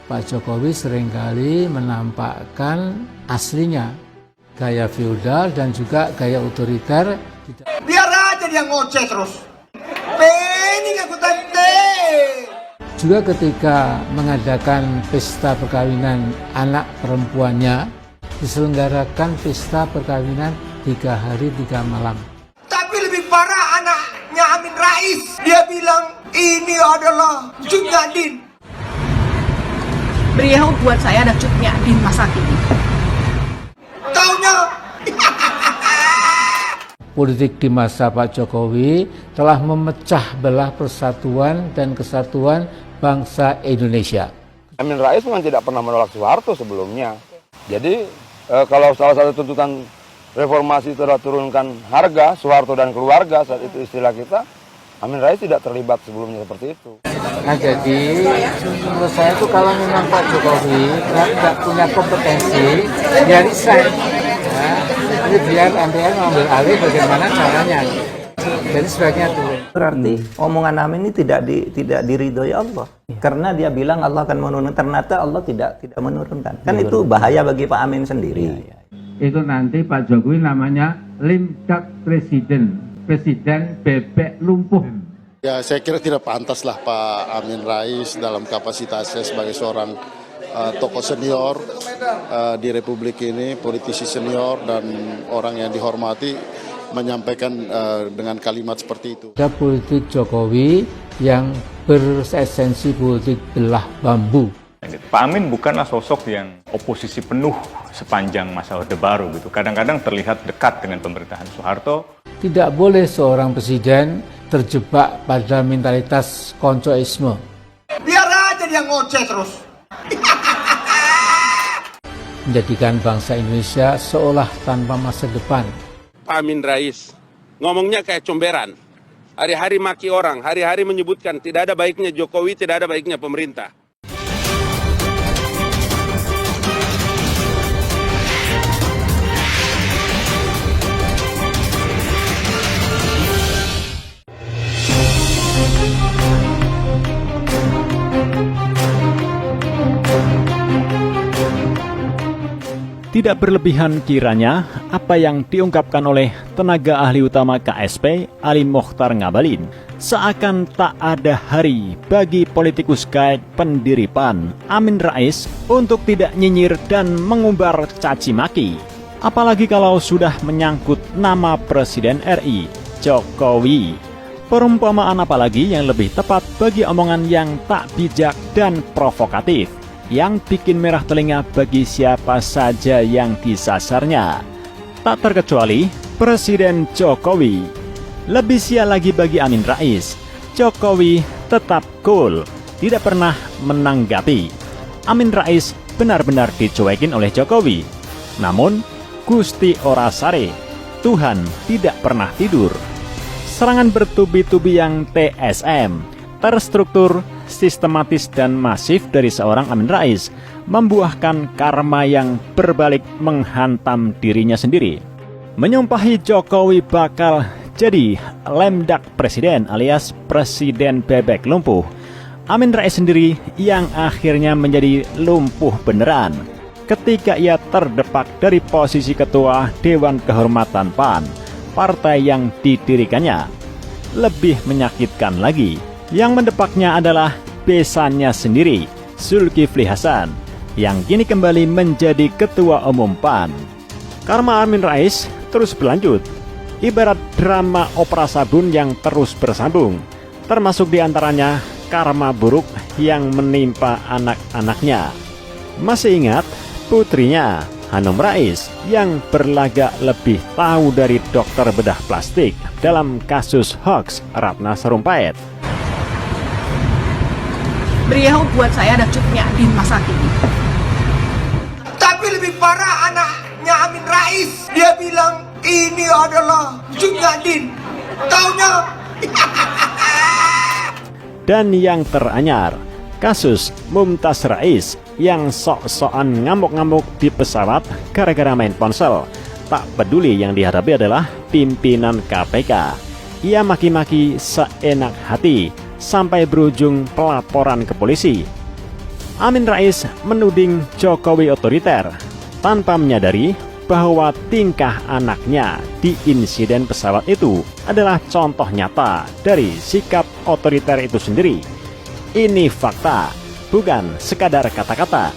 Pak Jokowi seringkali menampakkan aslinya, gaya feodal dan juga gaya otoriter. Biar aja dia ngoceh terus. Pening aku tante. Juga ketika mengadakan pesta perkawinan anak perempuannya, diselenggarakan pesta perkawinan 3 hari 3 malam. Tapi lebih parah anaknya Amin Rais. Dia bilang ini adalah Cut Nyak. Beliau buat saya ada Cut Nyak masa kini. Taunya Politik di masa Pak Jokowi telah memecah belah persatuan dan kesatuan bangsa Indonesia. Amin Rais memang tidak pernah menolak Soeharto sebelumnya. Jadi kalau salah satu tuntutan reformasi itu adalah turunkan harga Soeharto dan keluarga, saat itu istilah kita, Amin Rais tidak terlibat sebelumnya seperti itu. Nah jadi menurut saya itu kalau memang Pak Jokowi tidak punya kompetensi, dia resign. Jadi biar MPR mengambil alih bagaimana caranya. Jadi sebaiknya turun. Berarti omongan Amin ini tidak diridhoi Allah. Karena dia bilang Allah akan menurunkan, ternyata Allah tidak menurunkan. Kan itu bahaya bagi Pak Amin sendiri. Itu nanti Pak Jokowi namanya Limdak Presiden bebek lumpuh. Ya, saya kira tidak pantas lah Pak Amin Rais dalam kapasitasnya sebagai seorang tokoh senior di Republik ini, politisi senior dan orang yang dihormati menyampaikan dengan kalimat seperti itu. Ada politik Jokowi yang beresensi politik belah bambu. Pak Amin bukanlah sosok yang oposisi penuh sepanjang masa Orde Baru gitu. Kadang-kadang terlihat dekat dengan pemerintahan Soeharto. Tidak boleh seorang presiden terjebak pada mentalitas koncoisme. biar aja dia ngoceh terus. Menjadikan bangsa Indonesia seolah tanpa masa depan. Pak Amin Rais ngomongnya kayak comberan. Hari-hari maki orang, hari-hari menyebutkan tidak ada baiknya Jokowi, tidak ada baiknya pemerintah. Tidak berlebihan kiranya apa yang diungkapkan oleh tenaga ahli utama KSP Ali Mokhtar Ngabalin. Seakan tak ada hari bagi politikus gaet pendiri PAN Amin Rais untuk tidak nyinyir dan mengumbar caci maki. Apalagi kalau sudah menyangkut nama Presiden RI Jokowi. Perumpamaan apalagi yang lebih tepat bagi omongan yang tak bijak dan provokatif, yang bikin merah telinga bagi siapa saja yang disasarnya. Tak terkecuali Presiden Jokowi. Lebih sial lagi bagi Amin Rais, Jokowi tetap cool, tidak pernah menanggapi. Amin Rais benar-benar dicuekin oleh Jokowi. Namun, Gusti ora sare, Tuhan tidak pernah tidur. Serangan bertubi-tubi yang TSM, terstruktur, sistematis dan masif dari seorang Amin Rais membuahkan karma yang berbalik menghantam dirinya sendiri. Menyumpahi Jokowi bakal jadi lemdak presiden alias presiden bebek lumpuh. Amin Rais sendiri yang akhirnya menjadi lumpuh beneran ketika ia terdepak dari posisi ketua Dewan Kehormatan PAN, partai yang didirikannya. Lebih menyakitkan lagi, yang mendepaknya adalah besannya sendiri, Zulkifli Hasan, yang kini kembali menjadi ketua umum PAN. Karma Amin Rais terus berlanjut, ibarat drama opera sabun yang terus bersambung, termasuk diantaranya karma buruk yang menimpa anak-anaknya. Masih ingat putrinya, Hanum Rais, yang berlagak lebih tahu dari dokter bedah plastik dalam kasus hoax Ratna Sarumpait. Beliau buat saya ada Cut Nyak masa kini. Tapi lebih parah anaknya Amin Rais. Dia bilang ini adalah Cut Nyak. Taunya Dan yang teranyar, kasus Mumtaz Rais yang sok-sokan ngamuk-ngamuk di pesawat gara-gara main ponsel. Tak peduli yang dihadapi adalah pimpinan KPK. Ia maki-maki seenak hati sampai berujung pelaporan ke polisi. Amin Rais menuding Jokowi otoriter tanpa menyadari bahwa tingkah anaknya di insiden pesawat itu adalah contoh nyata dari sikap otoriter itu sendiri. Ini fakta, bukan sekadar kata-kata.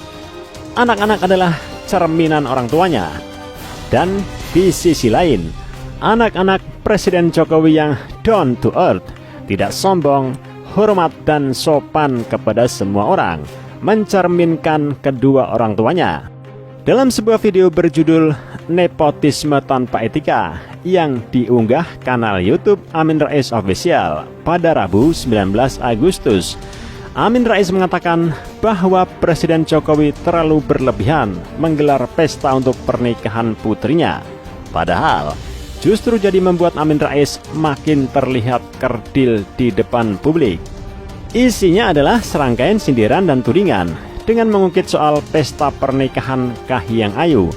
Anak-anak adalah cerminan orang tuanya. Dan di sisi lain, anak-anak Presiden Jokowi yang down to earth, tidak sombong, hormat dan sopan kepada semua orang, mencerminkan kedua orang tuanya. Dalam sebuah video berjudul Nepotisme Tanpa Etika yang diunggah kanal YouTube Amin Rais Official pada Rabu 19 Agustus, Amin Rais mengatakan bahwa Presiden Jokowi terlalu berlebihan menggelar pesta untuk pernikahan putrinya. Padahal justru jadi membuat Amin Rais makin terlihat kerdil di depan publik. Isinya adalah serangkaian sindiran dan tudingan dengan mengungkit soal pesta pernikahan Kahiyang Ayu.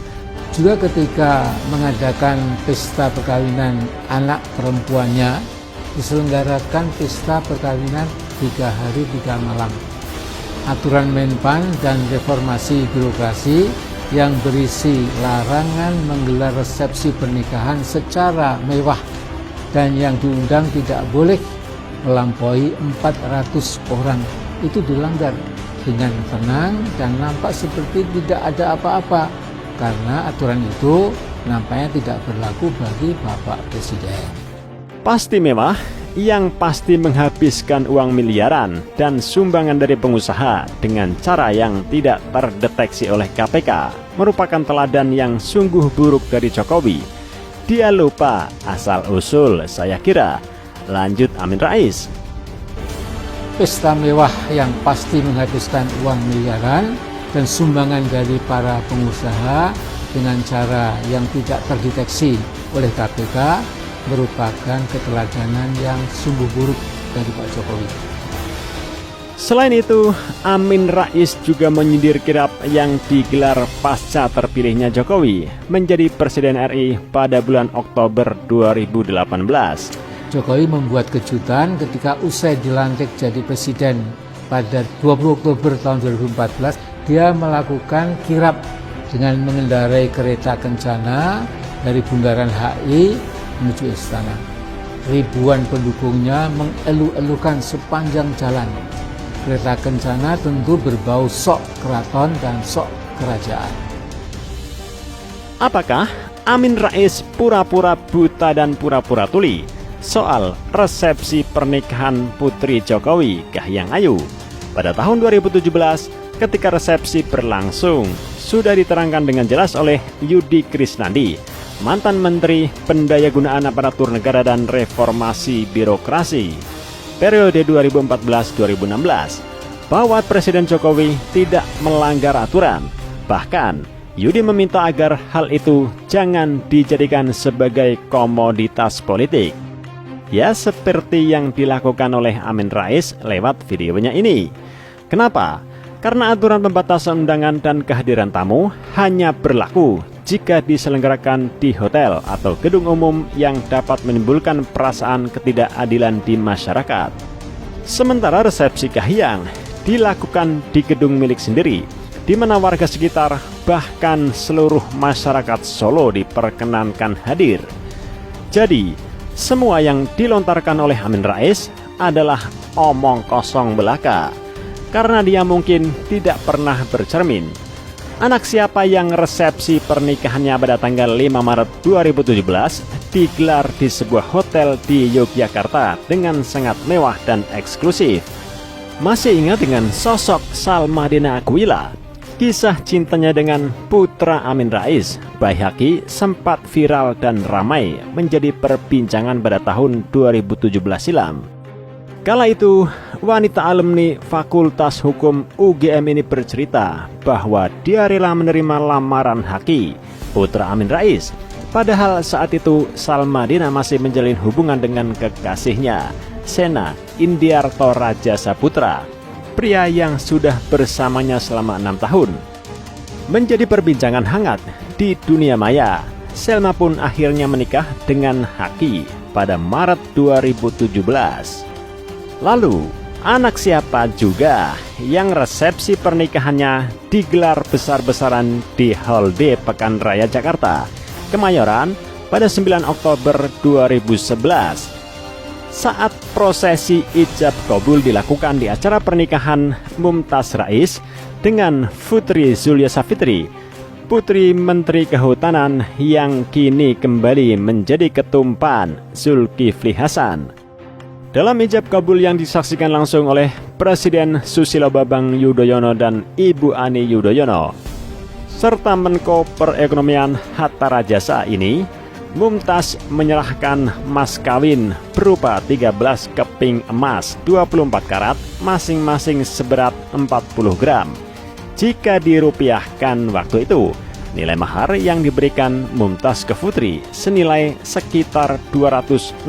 Juga ketika mengadakan pesta perkawinan anak perempuannya, diselenggarakan pesta perkawinan 3 hari 3 malam. Aturan Menpan dan reformasi birokrasi yang berisi larangan menggelar resepsi pernikahan secara mewah dan yang diundang tidak boleh melampaui 400 orang itu dilanggar dengan tenang dan nampak seperti tidak ada apa-apa karena aturan itu nampaknya tidak berlaku bagi Bapak Presiden. Pasti mewah, yang pasti menghabiskan uang miliaran dan sumbangan dari pengusaha dengan cara yang tidak terdeteksi oleh KPK merupakan teladan yang sungguh buruk dari Jokowi. Dia lupa asal-usul, saya kira. Lanjut Amin Rais. Pesta mewah yang pasti menghabiskan uang miliaran dan sumbangan dari para pengusaha dengan cara yang tidak terdeteksi oleh KPK merupakan keteladanan yang sungguh buruk dari Pak Jokowi. Selain itu, Amin Rais juga menyindir kirap yang digelar pasca terpilihnya Jokowi menjadi Presiden RI pada bulan Oktober 2018. Jokowi membuat kejutan ketika usai dilantik jadi presiden pada 20 Oktober tahun 2014. Dia melakukan kirap dengan mengendarai kereta kencana dari Bundaran HI menuju istana. Ribuan pendukungnya mengelu-elukan sepanjang jalan. Kereta kencana tentu berbau sok keraton dan sok kerajaan. Apakah Amin Rais pura-pura buta dan pura-pura tuli soal resepsi pernikahan putri Jokowi, Kahiyang Ayu? Pada tahun 2017, ketika resepsi berlangsung, sudah diterangkan dengan jelas oleh Yudi Krisnandi, mantan Menteri Pendayagunaan Aparatur Negara dan Reformasi Birokrasi periode 2014-2016, bahwa Presiden Jokowi tidak melanggar aturan. Bahkan, Yudi meminta agar hal itu jangan dijadikan sebagai komoditas politik. Ya, seperti yang dilakukan oleh Amin Rais lewat videonya ini. Kenapa? Karena aturan pembatasan undangan dan kehadiran tamu hanya berlaku jika diselenggarakan di hotel atau gedung umum yang dapat menimbulkan perasaan ketidakadilan di masyarakat. Sementara resepsi Kahiyang dilakukan di gedung milik sendiri, di mana warga sekitar bahkan seluruh masyarakat Solo diperkenankan hadir. Jadi, semua yang dilontarkan oleh Amin Rais adalah omong kosong belaka, karena dia mungkin tidak pernah bercermin. Anak siapa yang resepsi pernikahannya pada tanggal 5 Maret 2017 digelar di sebuah hotel di Yogyakarta dengan sangat mewah dan eksklusif? Masih ingat dengan sosok Salmadina Aquila? Kisah cintanya dengan putra Amin Rais, Baihaqi, sempat viral dan ramai menjadi perbincangan pada tahun 2017 silam. Kala itu, wanita alumni Fakultas Hukum UGM ini bercerita bahwa dia rela menerima lamaran Haki, putra Amin Rais. Padahal saat itu Salmadina masih menjalin hubungan dengan kekasihnya, Sena Indiarto Raja Saputra, pria yang sudah bersamanya selama 6 tahun. Menjadi perbincangan hangat di dunia maya, Selma pun akhirnya menikah dengan Haki pada Maret 2017. Lalu, Anak siapa juga yang resepsi pernikahannya digelar besar-besaran di Hall D Pekan Raya Jakarta, Kemayoran pada 9 Oktober 2011. Saat prosesi ijab kabul dilakukan di acara pernikahan Mumtaz Rais dengan Putri Zulya Safitri, Putri Menteri Kehutanan yang kini kembali menjadi ketumpan Zulkifli Hasan. Dalam ijab kabul yang disaksikan langsung oleh Presiden Susilo Bambang Yudhoyono dan Ibu Ani Yudhoyono, serta Menko Perekonomian Hatta Rajasa ini, Mumtaz menyerahkan mas kawin berupa 13 keping emas 24 karat masing-masing seberat 40 gram. Jika dirupiahkan waktu itu, nilai mahar yang diberikan Mumtaz ke Putri senilai sekitar 260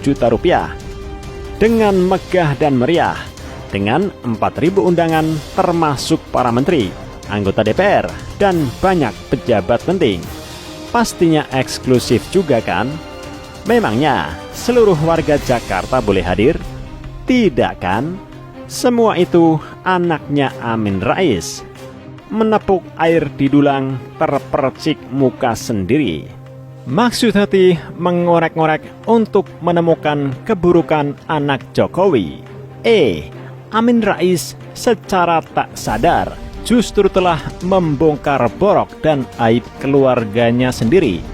juta rupiah. Dengan megah dan meriah, dengan 4.000 undangan termasuk para menteri, anggota DPR, dan banyak pejabat penting. Pastinya eksklusif juga kan? Memangnya seluruh warga Jakarta boleh hadir? Tidak kan? Semua itu anaknya Amin Rais. Menepuk air di dulang, terpercik muka sendiri. Maksud hati mengorek-ngorek untuk menemukan keburukan anak Jokowi. Amin Rais secara tak sadar justru telah membongkar borok dan aib keluarganya sendiri.